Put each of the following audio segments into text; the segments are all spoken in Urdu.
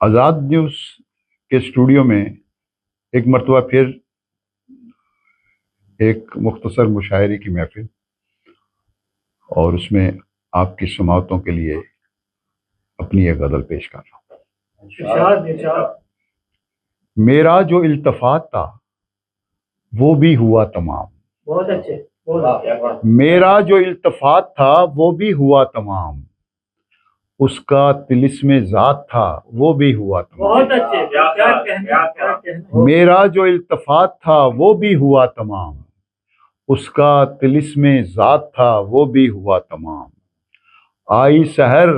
آزاد نیوز کے اسٹوڈیو میں ایک مرتبہ پھر ایک مختصر مشاعرے کی محفل، اور اس میں آپ کی سماعتوں کے لیے اپنی ایک غزل پیش کر رہا ہوں۔ میرا جو التفات تھا وہ بھی ہوا تمام، بہت اچھے، میرا جو التفات تھا وہ بھی ہوا تمام، اس کا طلسم ذات تھا وہ بھی ہوا تمام۔ بہت اچھے، کیا کہنے۔ میرا جو التفات تھا وہ بھی ہوا تمام، اس کا طلسم ذات تھا وہ بھی ہوا تمام۔ آئی سحر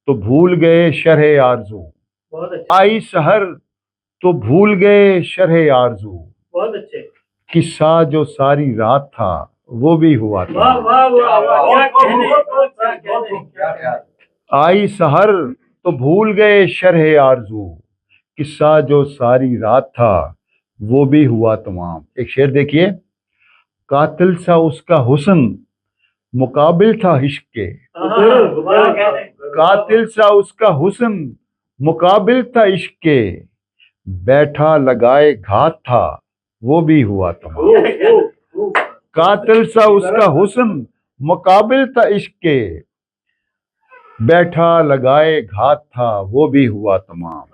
تو بھول گئے شرح آرزو، بہت اچھے، آئی سحر تو بھول گئے شرح آرزو، بہت اچھے۔ قصہ جو ساری رات تھا وہ بھی ہوا واہ تمام۔ واہ واہ واہ، کیا کہنے۔ آئی سحر تو بھول گئے شرح آرزو، قصہ جو ساری رات تھا وہ بھی ہوا تمام۔ ایک شعر دیکھیے، قاتل سا اس کا حسن مقابل تھا عشق کے، قاتل سا اس کا حسن مقابل تھا عشق کے، بیٹھا لگائے گھات تھا وہ بھی ہوا تمام۔ قاتل سا اس کا حسن مقابل تھا عشق کے، بیٹھا لگائے گھات تھا وہ بھی ہوا تمام۔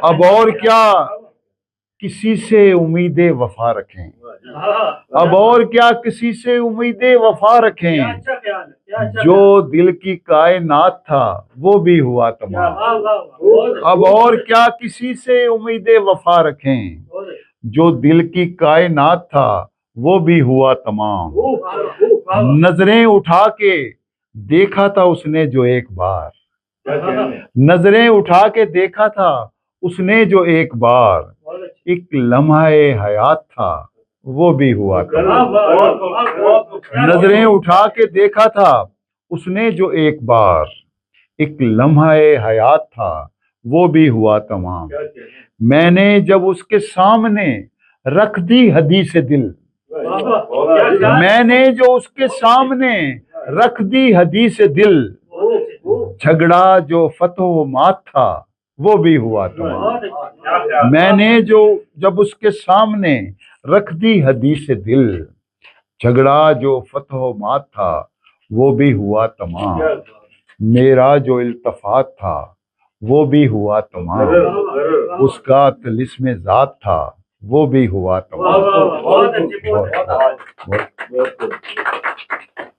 اب اور کیا کسی سے امید وفا رکھیں، اب اور کیا کسی سے امید وفا رکھیں، جو دل کی کائنات تھا وہ بھی ہوا تمام۔ اب اور کیا کسی سے امید وفا رکھیں، جو دل کی کائنات تھا وہ بھی ہوا تمام۔ نظریں اٹھا کے دیکھا تھا اس نے جو ایک بار، نظریں اٹھا کے دیکھا تھا اس نے جو ایک بار، ایک لمحہ حیات تھا وہ بھی ہوا تمام۔ نظریں اٹھا کے دیکھا تھا اس نے جو ایک بار، ایک لمحہ حیات تھا وہ بھی ہوا تمام۔ میں نے جب اس کے سامنے رکھ دی حدیث دل، میں نے جو اس کے سامنے رکھ دی حدیث دل، جھگڑا جو فتح و مات تھا وہ بھی ہوا تمام۔ میں نے جو جب اس کے سامنے رکھ دی حدیث دل، جھگڑا جو فتح و مات تھا وہ بھی ہوا تمام۔ میرا جو التفات تھا وہ بھی ہوا تمام، اس کا طلسم ذات تھا وہ بھی ہوا تمام۔